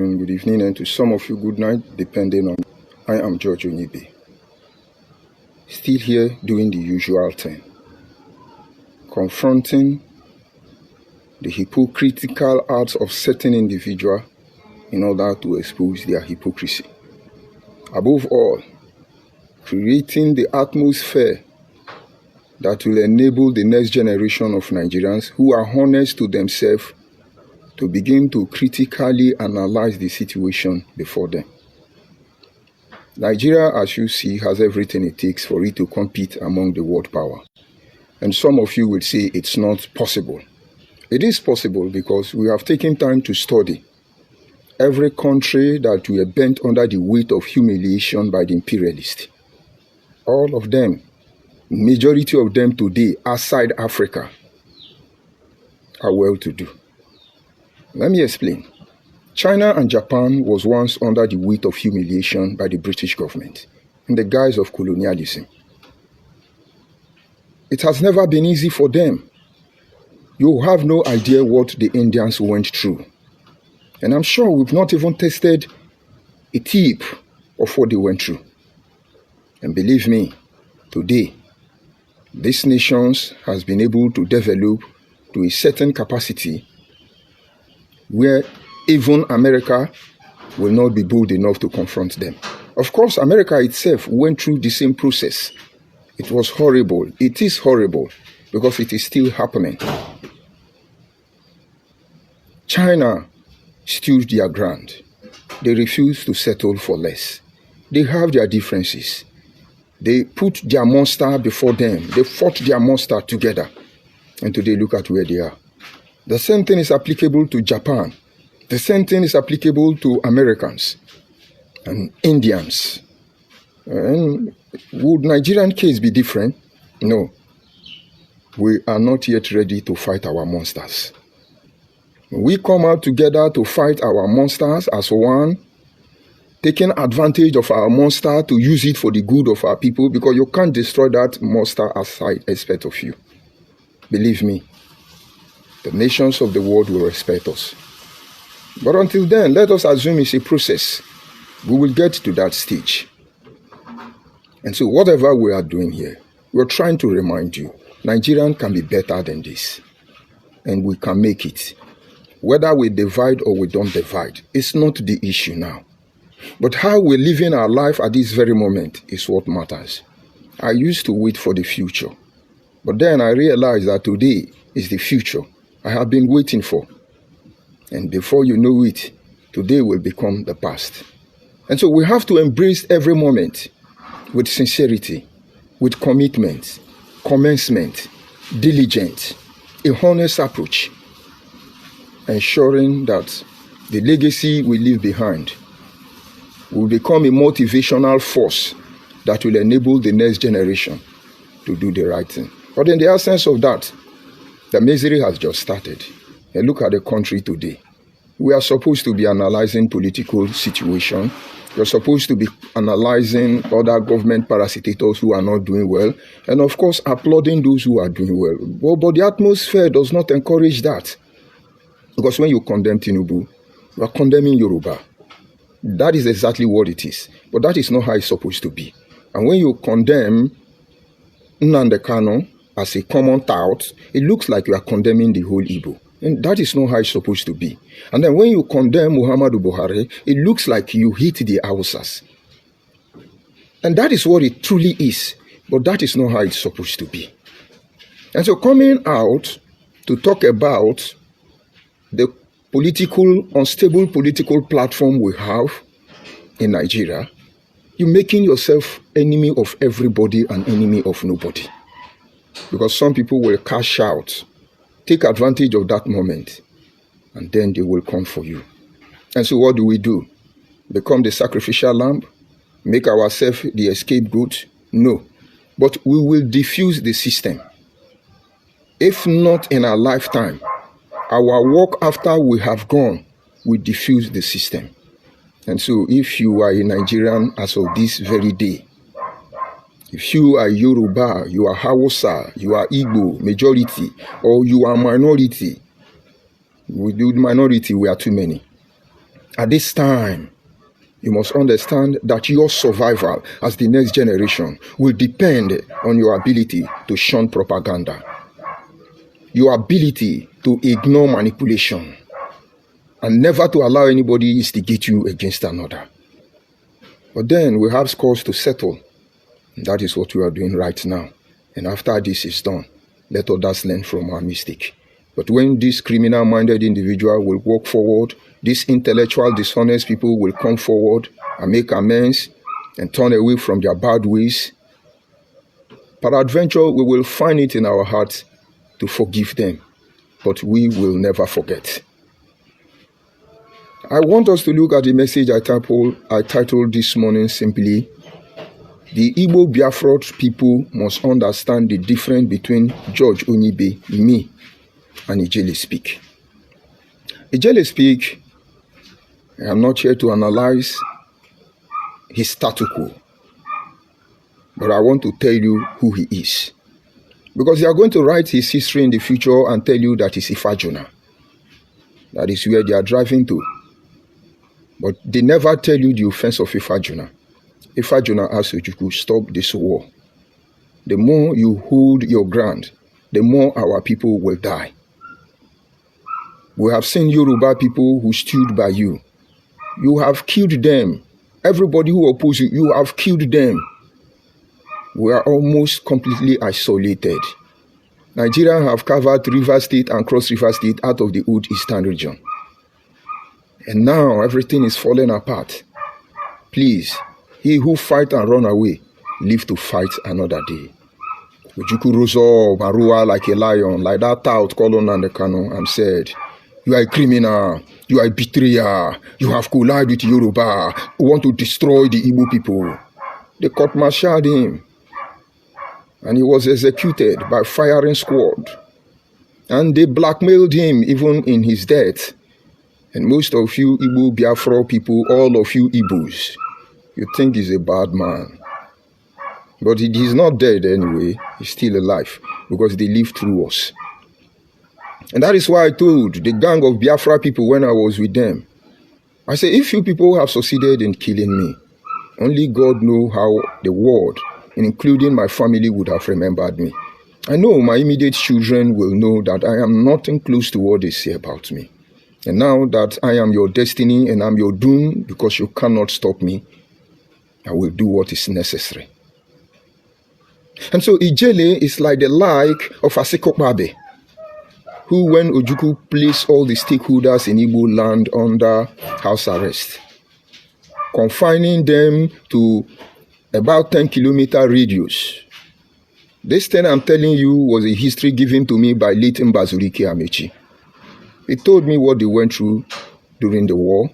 Good evening, and to some of you, good night, depending on. I am George Onyibe. Still here doing the usual thing, confronting the hypocritical acts of certain individuals in order to expose their hypocrisy. Above all, creating the atmosphere that will enable the next generation of Nigerians who are honest to themselves to begin to critically analyze the situation before them. Nigeria, as you see, has everything it takes for it to compete among the world power. And some of you will say it's not possible. It is possible because we have taken time to study every country that were bent under the weight of humiliation by the imperialists. All of them, majority of them today outside Africa, are well-to-do. Let me explain. China and Japan was once under the weight of humiliation by the British government in the guise of colonialism. It has never been easy for them. You have no idea what the Indians went through. And I'm sure we've not even tasted a tip of what they went through. And believe me, today, these nations has been able to develop to a certain capacity where even America will not be bold enough to confront them. Of course, America itself went through the same process. It was horrible. It is horrible because it is still happening. China stood their ground. They refused to settle for less. They have their differences. They put their monster before them. They fought their monster together. And today, look at where they are. The same thing is applicable to Japan. The same thing is applicable to Americans and Indians. And would Nigerian case be different? No. We are not yet ready to fight our monsters. We come out together to fight our monsters as one, taking advantage of our monster to use it for the good of our people, because you can't destroy that monster as I expect of you. Believe me, the nations of the world will respect us. But until then, let us assume it's a process. We will get to that stage. And so whatever we are doing here, we're trying to remind you, Nigerian can be better than this. And we can make it. Whether we divide or we don't divide, it's not the issue now. But how we're living our life at this very moment is what matters. I used to wait for the future. But then I realized that today is the future I have been waiting for. And before you know it, today will become the past. And so we have to embrace every moment with sincerity, with commitment, commencement, diligence, a honest approach, ensuring that the legacy we leave behind will become a motivational force that will enable the next generation to do the right thing. But in the absence of that, the misery has just started. And look at the country today. We are supposed to be analyzing political situation. We're supposed to be analyzing other government parasitators who are not doing well. And of course, applauding those who are doing well. But the atmosphere does not encourage that. Because when you condemn Tinubu, you are condemning Yoruba. That is exactly what it is. But that is not how it's supposed to be. And when you condemn Nnamdi Kanu as a common tout, it looks like you are condemning the whole Igbo. And that is not how it's supposed to be. And then when you condemn Muhammadu Buhari, it looks like you hit the Hausas. And that is what it truly is. But that is not how it's supposed to be. And so coming out to talk about the unstable political platform we have in Nigeria, you're making yourself enemy of everybody and enemy of nobody. Because some people will cash out, take advantage of that moment, and then they will come for you. And so what do? Become the sacrificial lamb? Make ourselves the scapegoat? No. But we will diffuse the system. If not in our lifetime, our work after we have gone will diffuse the system. And so if you are a Nigerian as of this very day, if you are Yoruba, you are Hausa, you are Igbo, majority, or you are minority, with minority we are too many. At this time, you must understand that your survival as the next generation will depend on your ability to shun propaganda, your ability to ignore manipulation, and never to allow anybody to instigate you against another. But then we have scores to settle. That is what we are doing right now. And after this is done, let others learn from our mistake. But when this criminal-minded individual will walk forward, these intellectual, dishonest people will come forward and make amends and turn away from their bad ways, peradventure, we will find it in our hearts to forgive them. But we will never forget. I want us to look at the message I titled this morning simply, the Igbo Biafraud people must understand the difference between George Onibe, me, and Ijele Speak. Ijele Speak, I am not here to analyze his status quo, but I want to tell you who he is. Because they are going to write his history in the future and tell you that he's Ifajona. That is where they are driving to. But they never tell you the offense of Ifajona. Ifajona asks Ojukwu, stop this war. The more you hold your ground, the more our people will die. We have seen Yoruba people who stood by you. You have killed them. Everybody who opposed you, you have killed them. We are almost completely isolated. Nigeria have covered River State and Cross River State out of the old Eastern region. And now everything is falling apart. Please, he who fight and run away, live to fight another day. Ojukwu rose up and roared like a lion, like that tout called on the canon, and said, you are a criminal, you are a betrayer, you have collided with Yoruba, who want to destroy the Igbo people. They court-martialed him, and he was executed by firing squad. And they blackmailed him even in his death. And most of you Igbo Biafraud people, all of you Igbos, you think he's a bad man. But he's not dead anyway. He's still alive because they lived through us. And that is why I told the gang of Biafra people when I was with them, I said, if you people have succeeded in killing me, only God knows how the world, including my family, would have remembered me. I know my immediate children will know that I am nothing close to what they say about me. And now that I am your destiny and I'm your doom because you cannot stop me, I will do what is necessary. And so Ijele is like the like of Asikokbabe, who when Ojukwu placed all the stakeholders in Igbo land under house arrest, confining them to about 10-kilometer radius. This thing I'm telling you was a history given to me by late Mbazurike Amechi. He told me what they went through during the war,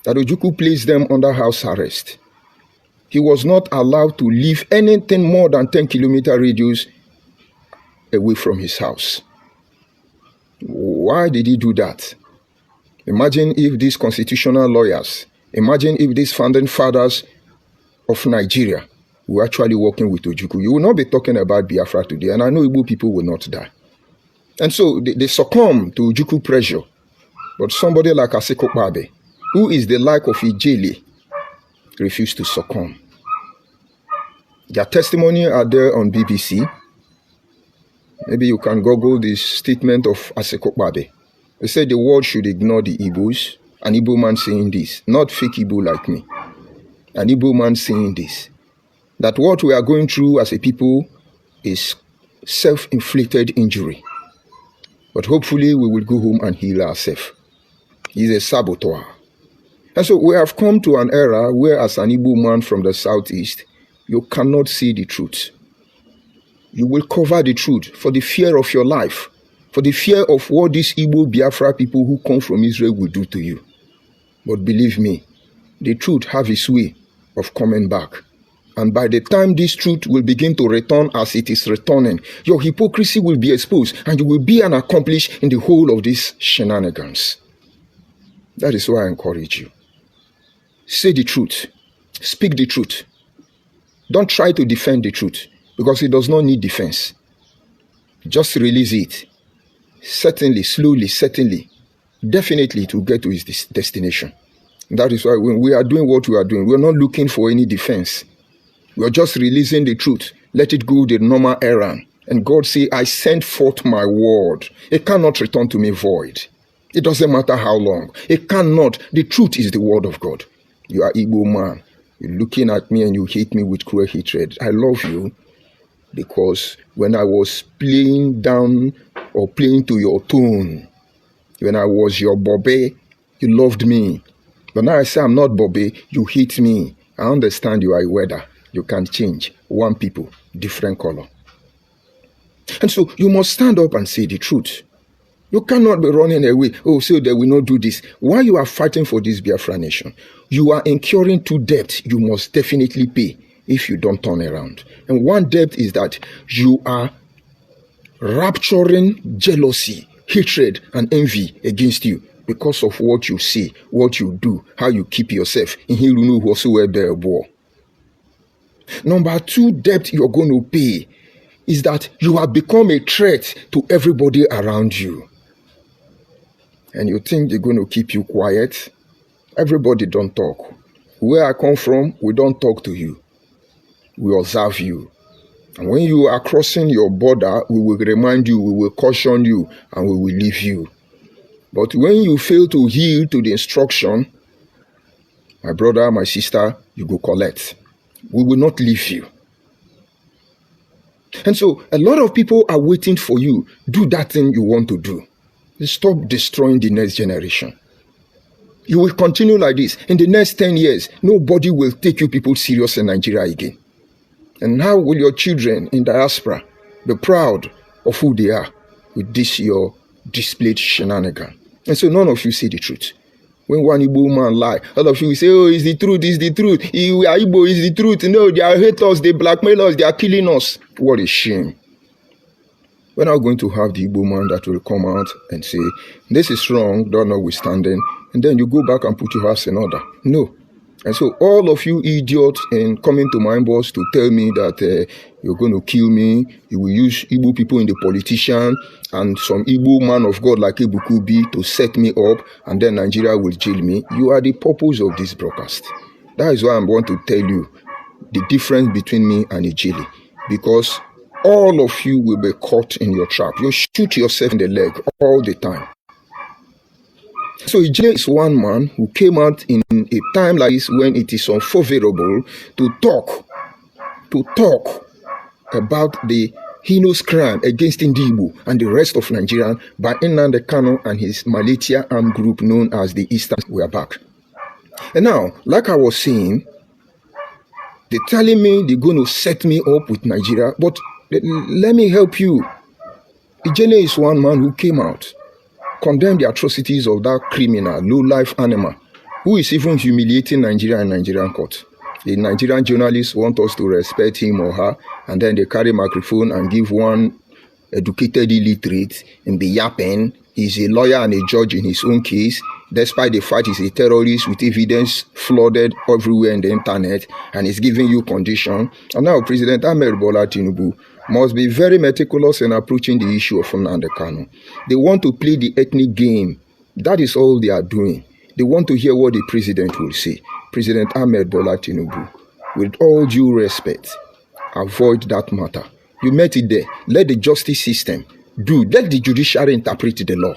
that Ojukwu placed them under house arrest. He was not allowed to leave anything more than 10-kilometer radius away from his house. Why did he do that? Imagine if these constitutional lawyers, imagine if these founding fathers of Nigeria were actually working with Ojukwu. You will not be talking about Biafra today, and I know Igbo people will not die. And so they succumb to Ojukwu pressure. But somebody like Asikokbabe, who is the like of Ijele, refused to succumb. Their testimony are there on BBC. Maybe you can Google this statement of Asikokbabe. They said the world should ignore the Igbos. An Igbo man saying this, not fake Igbo like me. An Igbo man saying this, that what we are going through as a people is self-inflicted injury. But hopefully we will go home and heal ourselves. He's a saboteur. And so we have come to an era where as an Igbo man from the southeast, you cannot see the truth. You will cover the truth for the fear of your life, for the fear of what these Igbo Biafra people who come from Israel will do to you. But believe me, the truth have its way of coming back. And by the time this truth will begin to return as it is returning, your hypocrisy will be exposed and you will be an accomplice in the whole of these shenanigans. That is why I encourage you. Say the truth. Speak the truth. Don't try to defend the truth because it does not need defense. Just release it. Certainly, slowly, certainly, definitely it will get to its destination. That is why when we are doing what we are doing, we are not looking for any defense. We are just releasing the truth. Let it go the normal errand. And God say, I sent forth my word. It cannot return to me void. It doesn't matter how long. It cannot. The truth is the word of God. You are Igbo man. You're looking at me and you hate me with cruel hatred. I love you because when I was playing down or playing to your tone, when I was your Bobby, you loved me. But now I say I'm not Bobby, you hate me. I understand you are a weather. You can change. One people, different color. And so you must stand up and say the truth. You cannot be running away. Oh, so they will not do this. While you are fighting for this Biafra nation, you are incurring two debts you must definitely pay if you don't turn around. And one debt is that you are rapturing jealousy, hatred, and envy against you because of what you say, what you do, how you keep yourself. Number two debt you're going to pay is that you have become a threat to everybody around you. And you think they're going to keep you quiet? Everybody don't talk. Where I come from, we don't talk to you. We observe you. And when you are crossing your border, we will remind you, we will caution you, and we will leave you. But when you fail to yield to the instruction, my brother, my sister, you go collect. We will not leave you. And so a lot of people are waiting for you. Do that thing you want to do. Stop destroying the next generation. You will continue like this. In the next 10 years, nobody will take you people serious in Nigeria again. And how will your children in diaspora be proud of who they are with this your displayed shenanigan? And so none of you say the truth. When one Igbo man lie, all of you will say, oh, it's the truth, it's the truth. Igbo is the truth. No, they are haters, they blackmail us, they are killing us. What a shame. We're not going to have the Igbo man that will come out and say, this is wrong, don't notwithstanding, and then you go back and put your house in order. No. And so all of you idiots in coming to my boss to tell me that you're going to kill me, you will use Igbo people in the politician and some Igbo man of God like Ibukubi to set me up and then Nigeria will jail me. You are the purpose of this broadcast. That is why I want to tell you the difference between me and Ijeli. Because all of you will be caught in your trap. You shoot yourself in the leg all the time. So Ijeli is one man who came out in a time like this when it is unfavorable to talk about the heinous crime against Igbo and the rest of Nigeria by Nnamdi Kanu and his militia armed group known as the Eastern. We are back. And now, like I was saying, they're telling me they're going to set me up with Nigeria, but let me help you. Ijeli is one man who came out, condemned the atrocities of that criminal, low-life animal, who is even humiliating Nigeria and Nigerian court. The Nigerian journalists want us to respect him or her, and then they carry microphone and give one educated illiterate and be yapping. He's a lawyer and a judge in his own case, despite the fact he's a terrorist with evidence flooded everywhere in the internet, and he's giving you condition. And now President Ahmed Bola Tinubu must be very meticulous in approaching the issue of Nnamdi Kanu. They want to play the ethnic game. That is all they are doing. They want to hear what the president will say. President Ahmed Bola Tinubu, with all due respect, avoid that matter. You met it there. Let the justice system do. Let the judiciary interpret the law.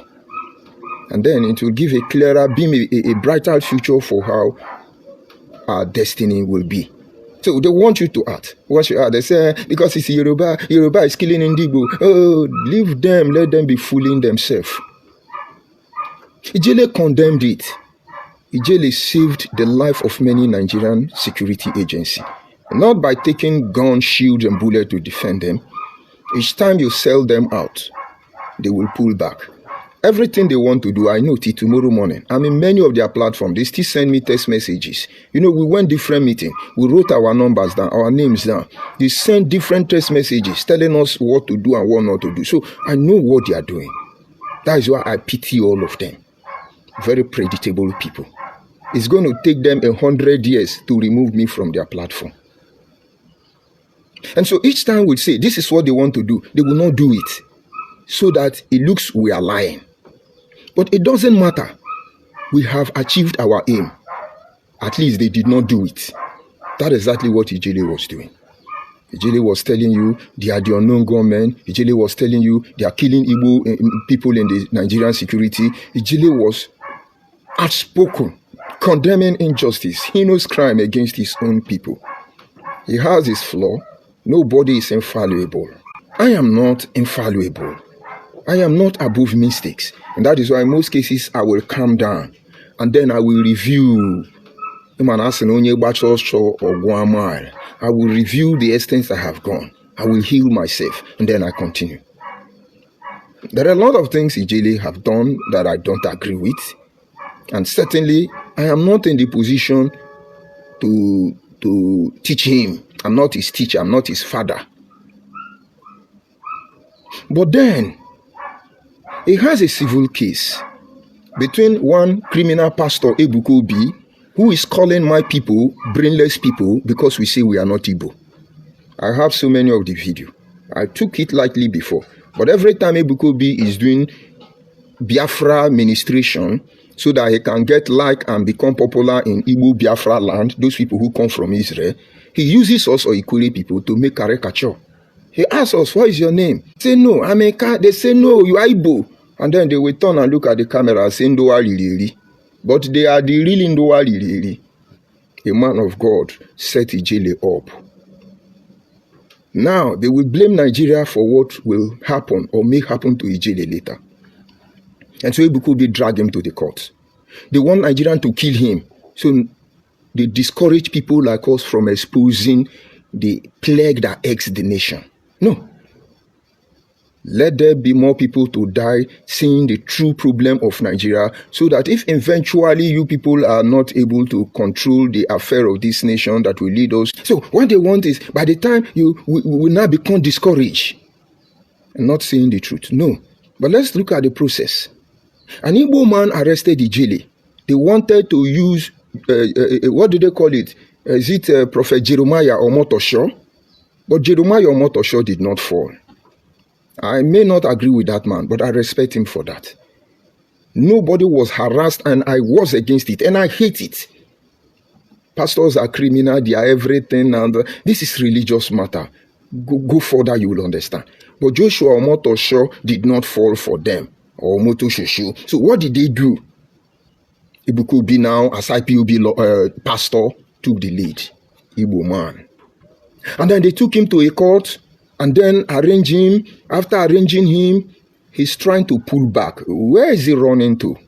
And then it will give a clearer, a brighter future for how our destiny will be. So they want you to act. Once you act, they say, because it's Yoruba is killing Igbo. Oh, leave them, let them be fooling themselves. Ijeli condemned it. Ijeli saved the life of many Nigerian security agencies. Not by taking guns, shields, and bullets to defend them. Each time you sell them out, they will pull back. Everything they want to do, I know till tomorrow morning. I'm in many of their platforms. They still send me text messages. You know, we went different meetings. We wrote our numbers down, our names down. They send different text messages telling us what to do and what not to do. So I know what they are doing. That is why I pity all of them. Very predictable people. It's going to take them 100 years to remove me from their platform. And so each time we say, this is what they want to do, they will not do it. So that it looks we are lying. But it doesn't matter. We have achieved our aim. at least they did not do it. That's exactly what Ijele was doing. Ijele was telling you they are the unknown gunmen. Ijele was telling you they are killing Igbo people in the Nigerian security. Ijele was outspoken, condemning injustice, heinous crime against his own people. He has his flaw. Nobody is infallible. I am not infallible. I am not above mistakes. And that is why in most cases I will calm down and then I will review. I will review the extent I have gone. I will heal myself and then I continue. There are a lot of things Ijele have done that I don't agree with. And certainly I am not in the position to teach him. I'm not his teacher. I'm not his father. But then he has a civil case between one criminal pastor, Ebukobi, who is calling my people brainless people because we say we are not Igbo. I have so many of the video. I took it lightly before. But every time Ebukobi is doing Biafra ministration so that he can get like and become popular in Igbo Biafra land, those people who come from Israel, he uses us or Ikuri people to make caricature. He asks us, what is your name? Say no, I'm a car. They say no, you are Igbo. And then they will turn and look at the camera and say, Ndowa Lili. But they are the real Ndowa Lili. A man of God set Ijele up. Now, they will blame Nigeria for what will happen or may happen to Ijele later. And so Ebukobi drag him to the court. They want Nigerian to kill him. So they discourage people like us from exposing the plague that eggs the nation. No. Let there be more people to die seeing the true problem of Nigeria so that if eventually you people are not able to control the affair of this nation that will lead us. So what they want is by the time we will now become discouraged and not saying the truth. No. But let's look at the process. An Igbo man arrested Ijele. They wanted to use, what do they call it? Is it Prophet Jeremiah Omotosho? But Jeremiah Omotosho did not fall. I may not agree with that man, but I respect him for that. Nobody was harassed and I was against it and I hate it. Pastors are criminal, they are everything and this is religious matter. Go further, you will understand. But Joshua Omotosho did not fall for them. Or Motoshoshu. So what did they do? Ebukobi now, as IPOB pastor, took the lead. Igbo man. And then they took him to a court and then arrange him. After arranging him, he's trying to pull back. Where is he running to?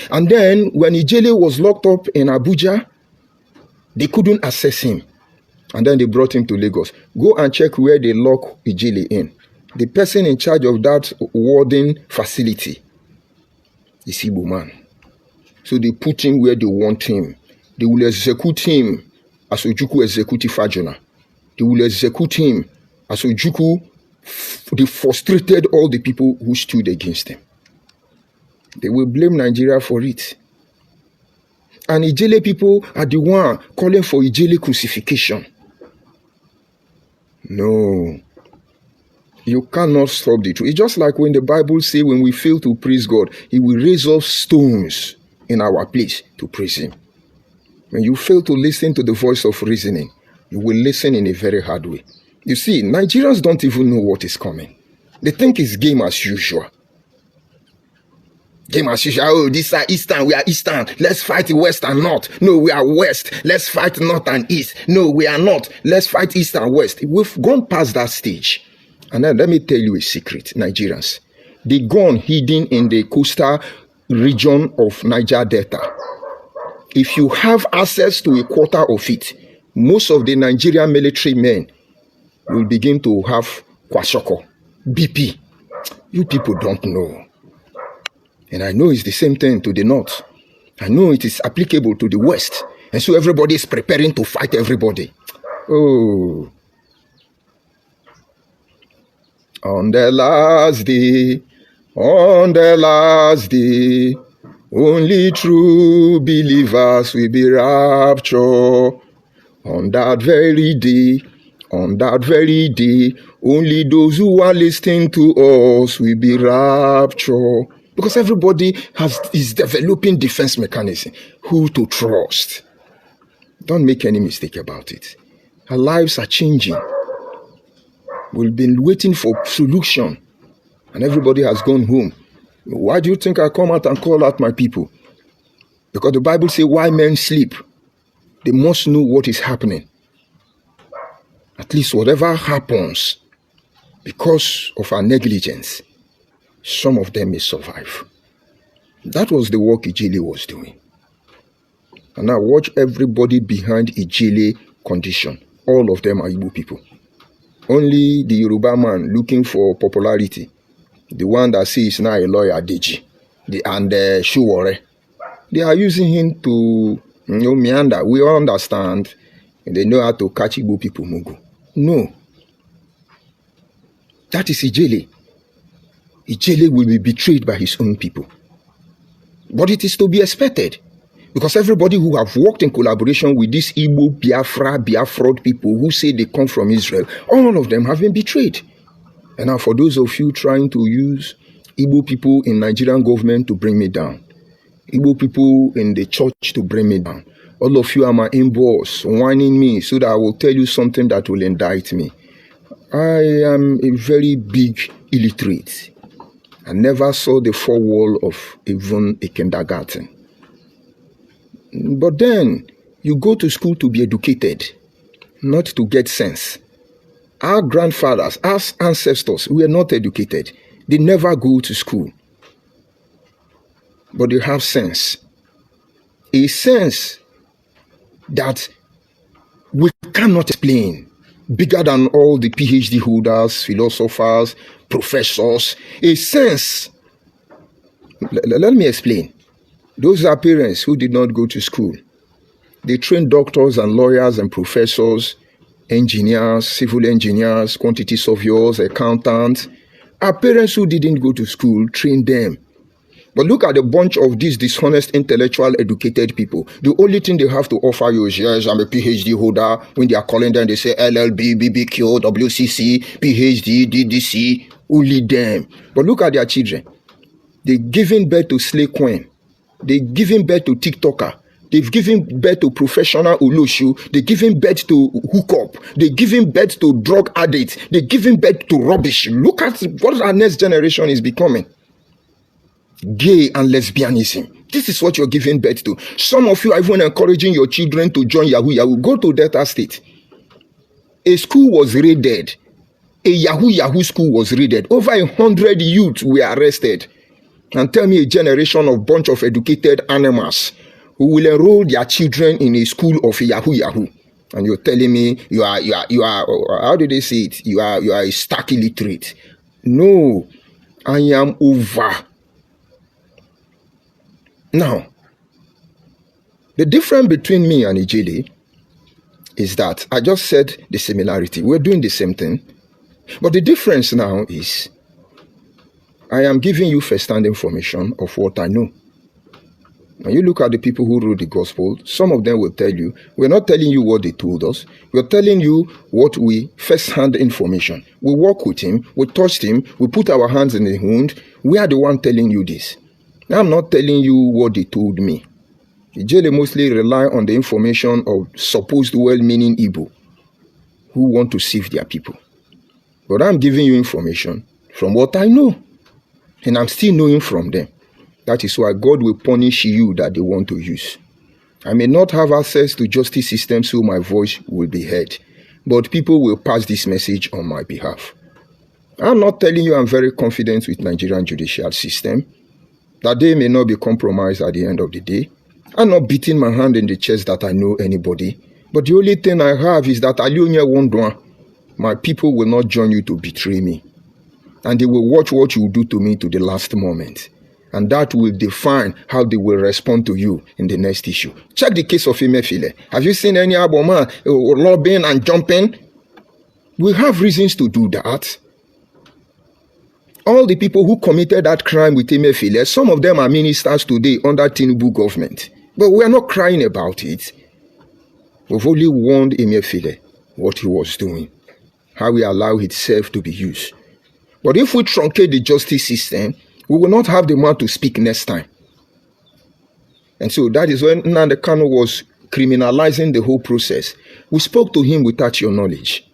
And then when Ijele was locked up in Abuja, they couldn't access him. And then they brought him to Lagos. Go and check where they lock Ijele in. The person in charge of that warden facility is Igbo man. So they put him where they want him. They will execute him as Ojukwu executed Fajona. They will execute him as Ojukwu. They frustrated all the people who stood against him. They will blame Nigeria for it. And Ijele people are the one calling for Ijele crucifixion. No. You cannot stop the truth. It's just like when the Bible says when we fail to praise God, He will raise up stones in our place to praise Him. When you fail to listen to the voice of reasoning, you will listen in a very hard way. You see, Nigerians don't even know what is coming. They think it's game as usual. Game as usual. Oh, this are Eastern, we are Eastern. Let's fight West and North. No, we are West. Let's fight North and East. No, we are not. Let's fight East and West. We've gone past that stage. And then let me tell you a secret, Nigerians. The gun hidden in the coastal region of Niger Delta. If you have access to a quarter of it, most of the Nigerian military men will begin to have kwashiorkor, BP. You people don't know. And I know it's the same thing to the north. I know it is applicable to the west. And so everybody is preparing to fight everybody. Oh. On the last day, only true believers will be raptured. On that very day, only those who are listening to us will be raptured. Because everybody is developing defense mechanism. Who to trust? Don't make any mistake about it. Our lives are changing. We've been waiting for solution, and everybody has gone home. Why do you think I come out and call out my people? Because the Bible says, why men sleep, they must know what is happening. At least whatever happens, because of our negligence, some of them may survive. That was the work Ijele was doing. And now watch everybody behind Ijele condition. All of them are Igbo people. Only the Yoruba man looking for popularity, the one that says now a lawyer, Deji, and Shuwore, they are using him to meander. We all understand, and they know how to catch Igbo people mugu. No. That is Ijele. Ijele will be betrayed by his own people. But it is to be expected. Because everybody who have worked in collaboration with these Igbo Biafraud people who say they come from Israel, all of them have been betrayed. And now for those of you trying to use Igbo people in Nigerian government to bring me down, Igbo people in the church to bring me down, all of you are my inbox, whining me so that I will tell you something that will indict me. I am a very big illiterate. I never saw the four wall of even a kindergarten. But then, you go to school to be educated, not to get sense. Our grandfathers, our ancestors, were not educated. They never go to school. But they have sense. A sense that we cannot explain. Bigger than all the PhD holders, philosophers, professors. A sense. Let me explain. Those are parents who did not go to school. They trained doctors and lawyers and professors, engineers, civil engineers, quantity surveyors, accountants. Our parents who didn't go to school trained them. But look at the bunch of these dishonest, intellectual, educated people. The only thing they have to offer you is, yes, I'm a PhD holder. When they are calling them, they say LLB, BBQ, WCC, PhD, DDC. Only them. But look at their children. They've given birth to slave queen. They've given birth to TikToker. They've given birth to professional Oloshu. They've given birth to hookup. They've given birth to drug addicts. They've given birth to rubbish. Look at what our next generation is becoming. Gay and lesbianism. This is what you're giving birth to. Some of you are even encouraging your children to join Yahoo Yahoo. Go to Delta State. A school was raided. A Yahoo school was raided. Over 100 youths were arrested. And tell me a generation of bunch of educated animals who will enroll their children in a school of Yahoo. And you're telling me you are how do they say it? You are a stark illiterate. No, I am over. Now, the difference between me and Ijele is that I just said the similarity. We're doing the same thing. But the difference now is I am giving you first-hand information of what I know. When you look at the people who wrote the gospel, some of them will tell you, we're not telling you what they told us. We're telling you what we first-hand information. We walk with him, we touched him, we put our hands in the wound. We are the one telling you this. I'm not telling you what they told me. Ijele mostly rely on the information of supposed well-meaning Igbo who want to save their people. But I'm giving you information from what I know. And I'm still knowing from them. That is why God will punish you that they want to use. I may not have access to justice system so my voice will be heard. But people will pass this message on my behalf. I'm not telling you I'm very confident with Nigerian judicial system. That they may not be compromised at the end of the day. I'm not beating my hand in the chest that I know anybody. But the only thing I have is that my people will not join you to betray me. And they will watch what you do to me to the last moment. And that will define how they will respond to you in the next issue. Check the case of Emefiele. Have you seen any Aboma lobbying and jumping? We have reasons to do that. All the people who committed that crime with Emefiele, some of them are ministers today under Tinubu government. But we are not crying about it. We've only warned Emefiele what he was doing, how he allowed himself to be used. But if we truncate the justice system, We will not have the man to speak next time. And so that is when Nnamdi Kanu was criminalizing the whole process. We spoke to him without your knowledge.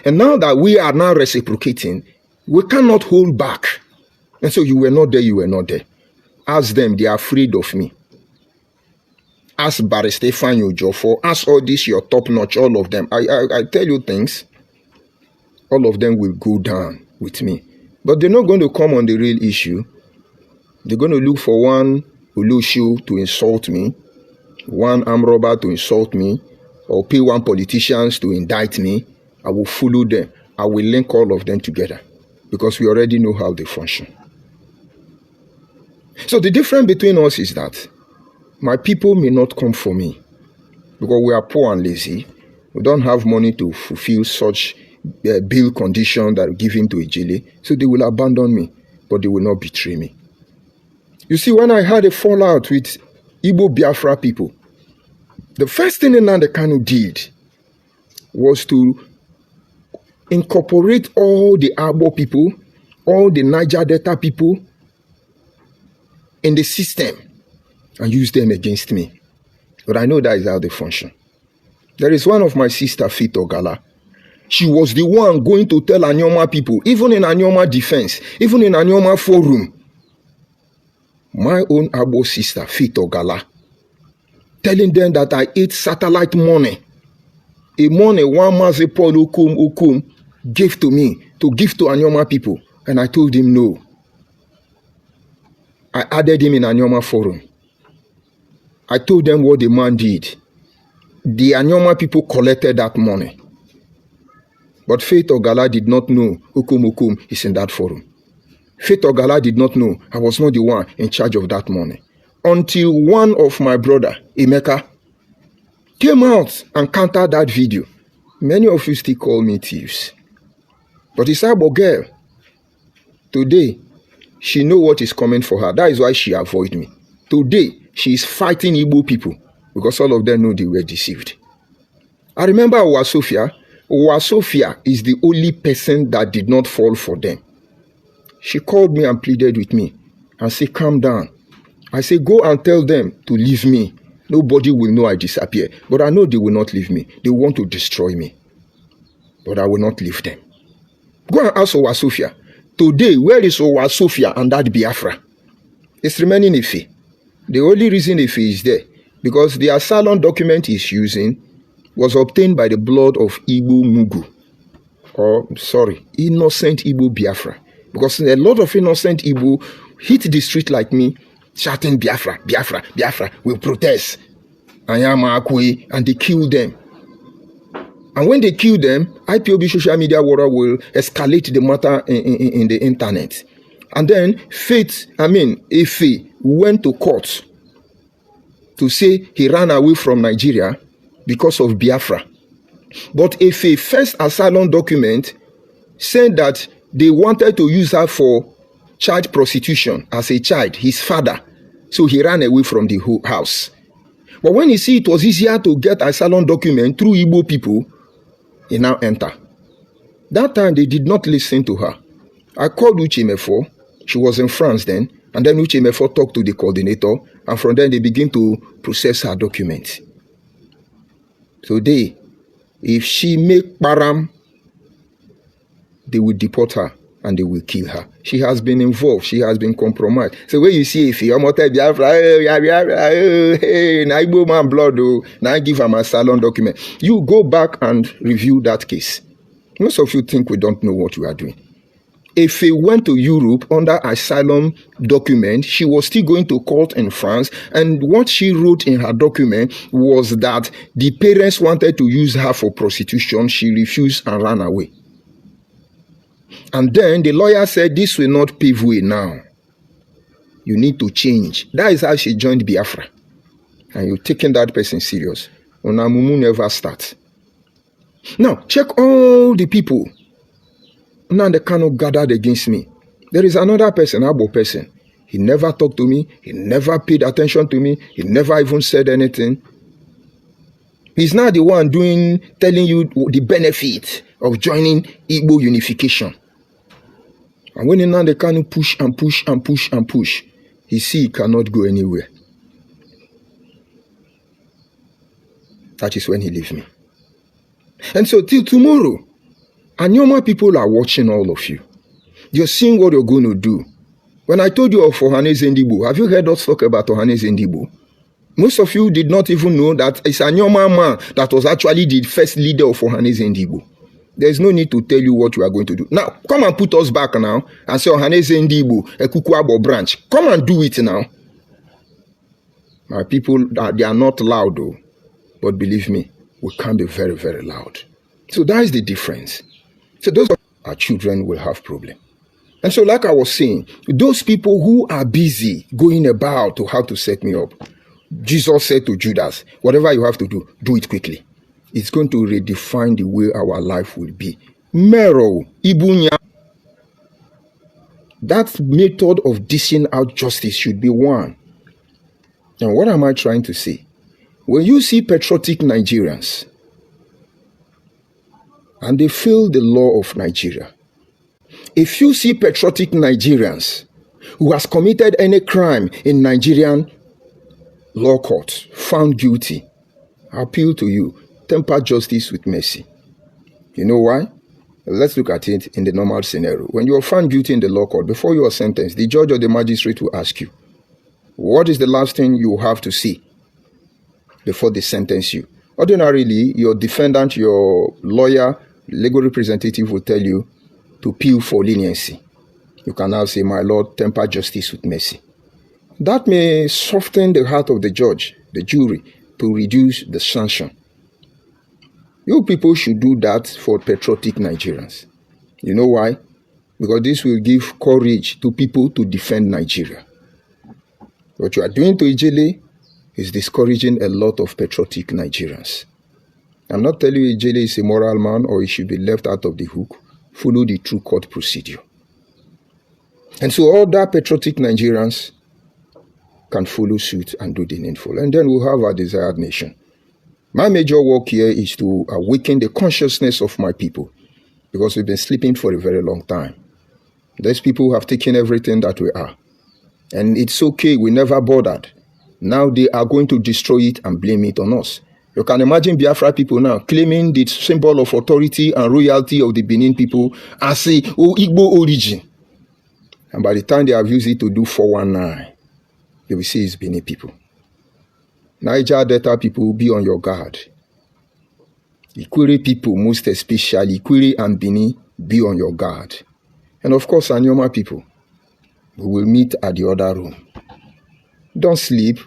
And now that we are now reciprocating, we cannot hold back. And so you were not there, you were not there. Ask them, they are afraid of me. Ask Barrister Fanyo Jofo, ask all this, your top notch, all of them. I tell you things, all of them will go down with me. But they're not going to come on the real issue. They're going to look for one Olushu to insult me, one armed robber to insult me, or pay one politician to indict me. I will follow them. I will link all of them together because we already know how they function. So the difference between us is that my people may not come for me because we are poor and lazy. We don't have money to fulfill such bail condition that are given to a jailer. So they will abandon me, but they will not betray me. You see, when I had a fallout with Igbo Biafra people, the first thing Nnamdi Kanu did was to incorporate all the Abo people, all the Niger Delta people in the system and use them against me. But I know that is how they function. There is one of my sister, Faith Ogala. She was the one going to tell Anyoma people, even in Anyoma defense, even in Anyoma forum, my own Abo sister, Faith Ogala, telling them that I ate satellite money. A money one Mazi Paul Okum gave to me to give to Anyoma people. And I told him no. I added him in Anyoma forum. I told them what the man did. The Anyoma people collected that money. But Faith Ogala did not know Okum is in that forum. Faith Ogala did not know I was not the one in charge of that money. Until one of my brother, Emeka, came out and countered that video. Many of you still call me thieves. But it's our girl. Today, she knows what is coming for her. That is why she avoided me. Today, she is fighting Igbo people because all of them know they were deceived. I remember Owasofia. Owasofia is the only person that did not fall for them. She called me and pleaded with me and said, calm down. I said, go and tell them to leave me. Nobody will know I disappear. But I know they will not leave me. They want to destroy me. But I will not leave them. Go and ask Owasofia. Today, where is Owasofia and that Biafra? It's remaining Ife. The only reason Ife is there, because the asylum document he's using was obtained by the blood of Igbo Mugu. Innocent Igbo Biafra. Because a lot of innocent Igbo hit the street like me, shouting Biafra, Biafra, Biafra, will protest. And they kill them. And when they kill them, IPOB social media world will escalate the matter in the internet. And then Ife went to court to say he ran away from Nigeria because of Biafra. But Ife's first asylum document said that they wanted to use her for child prostitution as a child, his father. So he ran away from the whole house. But when he see it was easier to get asylum document through Igbo people, he now enter. That time they did not listen to her. I called Uche Mefo. She was in France then. And then Uche Mefo talked to the coordinator. And from then they begin to process her document. Today, if she make param, they will deport her and they will kill her. She has been involved. She has been compromised. So when you see if you're Biafra, hey, na Igbo man blood, now I give her my asylum document. You go back and review that case. Most of you think we don't know what we are doing. If she went to Europe under asylum document, she was still going to court in France. And what she wrote in her document was that the parents wanted to use her for prostitution. She refused and ran away. And then the lawyer said, this will not pave way now. You need to change. That is how she joined Biafra. And you're taking that person serious. Onamumu never starts. Now, check all the people. Now they cannot gathered against me. There is another person, Abo person. He never talked to me. He never paid attention to me. He never even said anything. He's now the one telling you the benefit of joining Igbo unification. And when Nnamdi Kanu push and push and push and push, he see he cannot go anywhere. That is when he leaves me. And so till tomorrow, Anyoma people are watching all of you. You're seeing what you're going to do. When I told you of Ohanaeze Ndigbo, have you heard us talk about Ohanaeze Ndigbo? Most of you did not even know that it's Anyoma man that was actually the first leader of Ohanaeze Ndigbo. There's no need to tell you what you are going to do. Now, come and put us back now and say Ohanaeze Ndigbo, a Kukuabo branch. Come and do it now. My people, they are not loud though. But believe me, we can be very, very loud. So that is the difference. So those our children will have problems. And so like I was saying, those people who are busy going about to how to set me up, Jesus said to Judas, whatever you have to do, do it quickly. It's going to redefine the way our life will be. Mero, Ibunya. That method of dishing out justice should be one. And what am I trying to say? When you see patriotic Nigerians, and they fail the law of Nigeria, if you see patriotic Nigerians who has committed any crime in Nigerian law court, found guilty, I appeal to you, temper justice with mercy. You know why? Let's look at it in the normal scenario. When you are found guilty in the law court, before you are sentenced, the judge or the magistrate will ask you, what is the last thing you have to see before they sentence you? Ordinarily, your defendant, your lawyer, legal representative will tell you to appeal for leniency. You can now say, my Lord, temper justice with mercy. That may soften the heart of the judge, the jury, to reduce the sanction. You people should do that for patriotic Nigerians. You know why? Because this will give courage to people to defend Nigeria. What you are doing to Ijele is discouraging a lot of patriotic Nigerians. I'm not telling you Ijele is a moral man or he should be left out of the hook. Follow the true court procedure. And so all that patriotic Nigerians can follow suit and do the needful. And then we'll have our desired nation. My major work here is to awaken the consciousness of my people, because we've been sleeping for a very long time. These people have taken everything that we are. And it's okay, we never bothered. Now they are going to destroy it and blame it on us. You can imagine Biafra people now claiming the symbol of authority and royalty of the Benin people as a Igbo origin. And by the time they have used it to do 419, they will say it's Benin people. Niger Delta people, be on your guard. Ikwere people, most especially Ikwere and Benin, be on your guard. And of course, Anyoma people, we will meet at the other room. Don't sleep.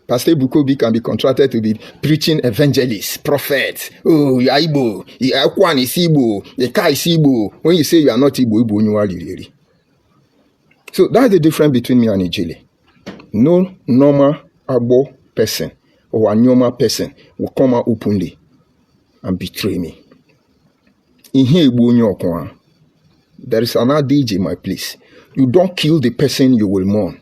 Pastor Bukobi can be contracted to be preaching evangelists, prophets. Oh, you are Igbo. Ekwan is Igbo. Eka is Igbo. When you say you are not Igbo, Igbo you are really. So that's the difference between me and Ijele. No normal Agbo person or Anyoma person will come out openly and betray me. In here, there is an adage in my place. You don't kill the person you will mourn.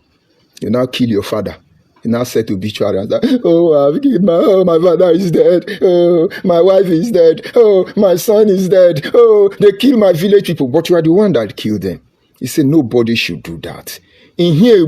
You now kill your father. You now say to obituary and say, oh, I've killed my father is dead. Oh, my wife is dead. Oh, my son is dead. Oh, they kill my village people. But you are the one that killed them. He said, nobody should do that. In here,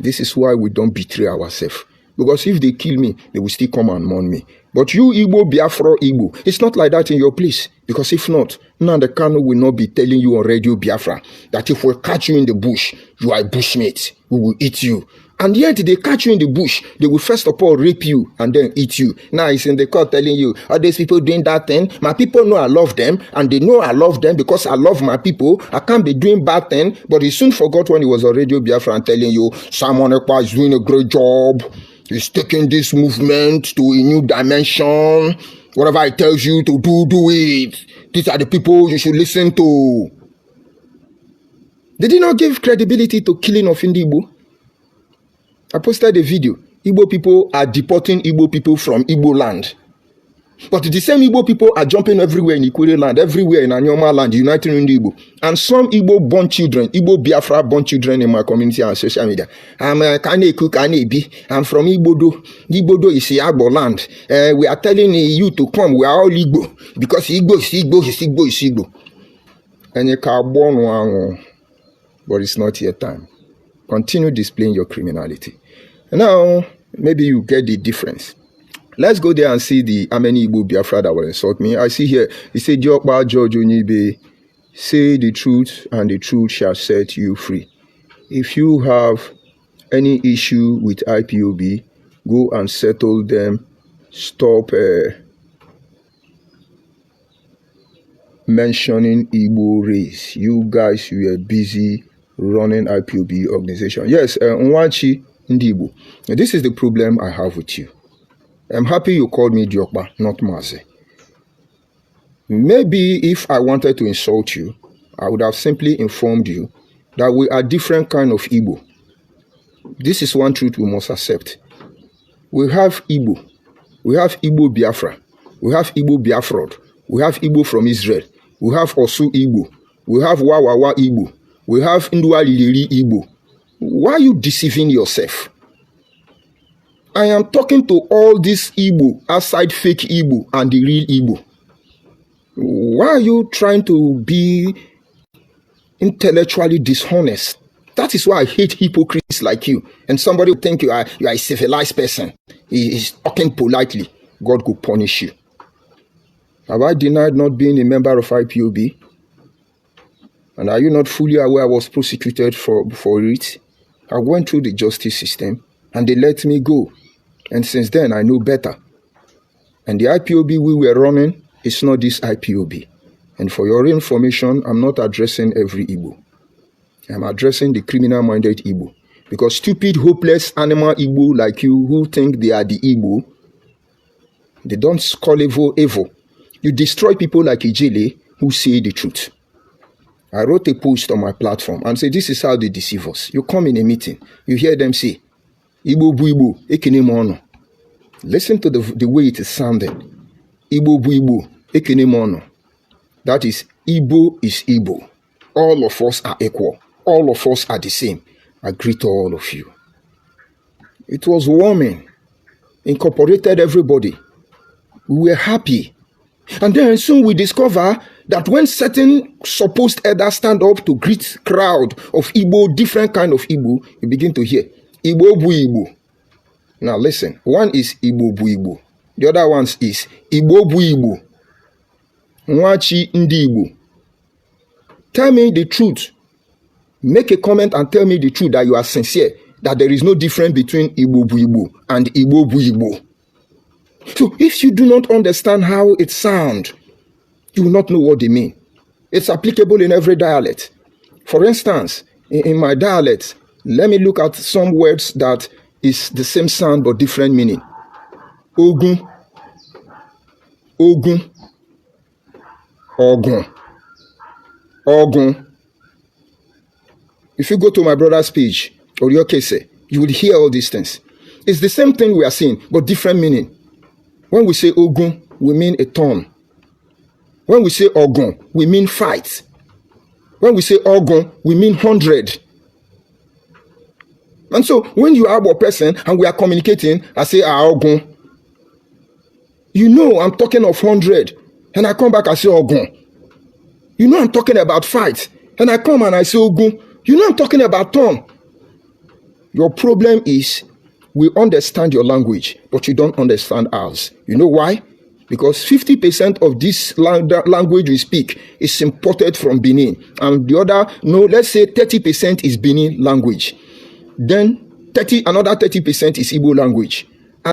this is why we don't betray ourselves. Because if they kill me, they will still come and mourn me. But you, Igbo Biafraud, Igbo, it's not like that in your place. Because if not, Nnamdi Kanu will not be telling you on Radio Biafra that if we catch you in the bush, you are a bushmate. We will eat you. And yet they catch you in the bush. They will first of all rape you and then eat you. Now it's in the court telling you, are these people doing that thing? My people know I love them. And they know I love them because I love my people. I can't be doing bad thing. But he soon forgot when he was on Radio Biafra and telling you, Simon Ekpa is doing a great job. He's taking this movement to a new dimension. Whatever he tells you to do, do it. These are the people you should listen to. They did not give credibility to killing of Igbo. I posted a video. Igbo people are deporting Igbo people from Igbo land. But the same Igbo people are jumping everywhere in Ikwere land, everywhere in Anyoma land, uniting in Igbo. And some Igbo born children, Igbo Biafra born children in my community and social media. I'm I'm from Igbodo. Igbodo is Igbo land. We are telling you to come. We are all Igbo. Because Igbo is Igbo is Igbo is Igbo. but it's not yet time. Continue displaying your criminality. Now, maybe you get the difference. Let's go there and see how many Igbo Biafra that will insult me. I see here, it said, Jokba George Onibe, say the truth and the truth shall set you free. If you have any issue with IPOB, go and settle them. Stop mentioning Igbo race. You guys, you are busy running IPOB organization. Yes, Nwachi Ndibo. This is the problem I have with you. I'm happy you called me Diokba, not Maze. Maybe if I wanted to insult you, I would have simply informed you that we are different kind of Igbo. This is one truth we must accept. We have Igbo. We have Igbo Biafra. We have Igbo Biafraud. We have Igbo from Israel. We have Osu Igbo. We have Wawawa Igbo. We have Ndua Lili Igbo. Why are you deceiving yourself? I am talking to all these Igbo, outside fake Igbo and the real Igbo. Why are you trying to be intellectually dishonest? That is why I hate hypocrites like you. And somebody will think you are a civilized person. He is talking politely. God will punish you. Have I denied not being a member of IPOB? And are you not fully aware I was prosecuted for it? I went through the justice system and they let me go. And since then, I know better. And the IPOB we were running is not this IPOB. And for your information, I'm not addressing every Igbo. I'm addressing the criminal-minded Igbo. Because stupid, hopeless animal Igbo like you who think they are the Igbo, they don't call evil. You destroy people like Ijele who say the truth. I wrote a post on my platform and said, this is how they deceive us. You come in a meeting, you hear them say, Igbo bu Igbo, ekene mono. Listen to the way it is sounding. Igbo bu Igbo, ekene mono. That is, Igbo is Igbo. All of us are equal. All of us are the same. I greet all of you. It was warming. Incorporated everybody. We were happy. And then soon we discover that when certain supposed elders stand up to greet crowd of Igbo, different kind of Igbo, you begin to hear, Igbo bu Igbo. Now listen, one is Igbo bu Igbo. The other one is Igbo bu Igbo. Nwachi Ndi Igbo. Tell me the truth. Make a comment and tell me the truth that you are sincere, that there is no difference between Igbo bu Igbo and Igbo bu Igbo. So if you do not understand how it sounds, you will not know what they mean. It's applicable in every dialect. For instance, in my dialect, let me look at some words that is the same sound but different meaning. Ogun, Ogun, Ogun, Ogun. If you go to my brother's page, or your case, you will hear all these things. It's the same thing we are saying, but different meaning. When we say Ogun, we mean a turn. When we say Ogun, we mean fight. When we say Ogun, we mean 100. And so, when you are a person and we are communicating, I say Ogun. You know I'm talking of 100. And I come back, I say Ogun. You know I'm talking about fight. And I come and I say Ogun. You know I'm talking about turn. Your problem is, we understand your language, but you don't understand ours. You know why? Because 50% of this language we speak is imported from Benin. And the other, no, let's say 30% is Benin language. Then another 30% is Igbo language.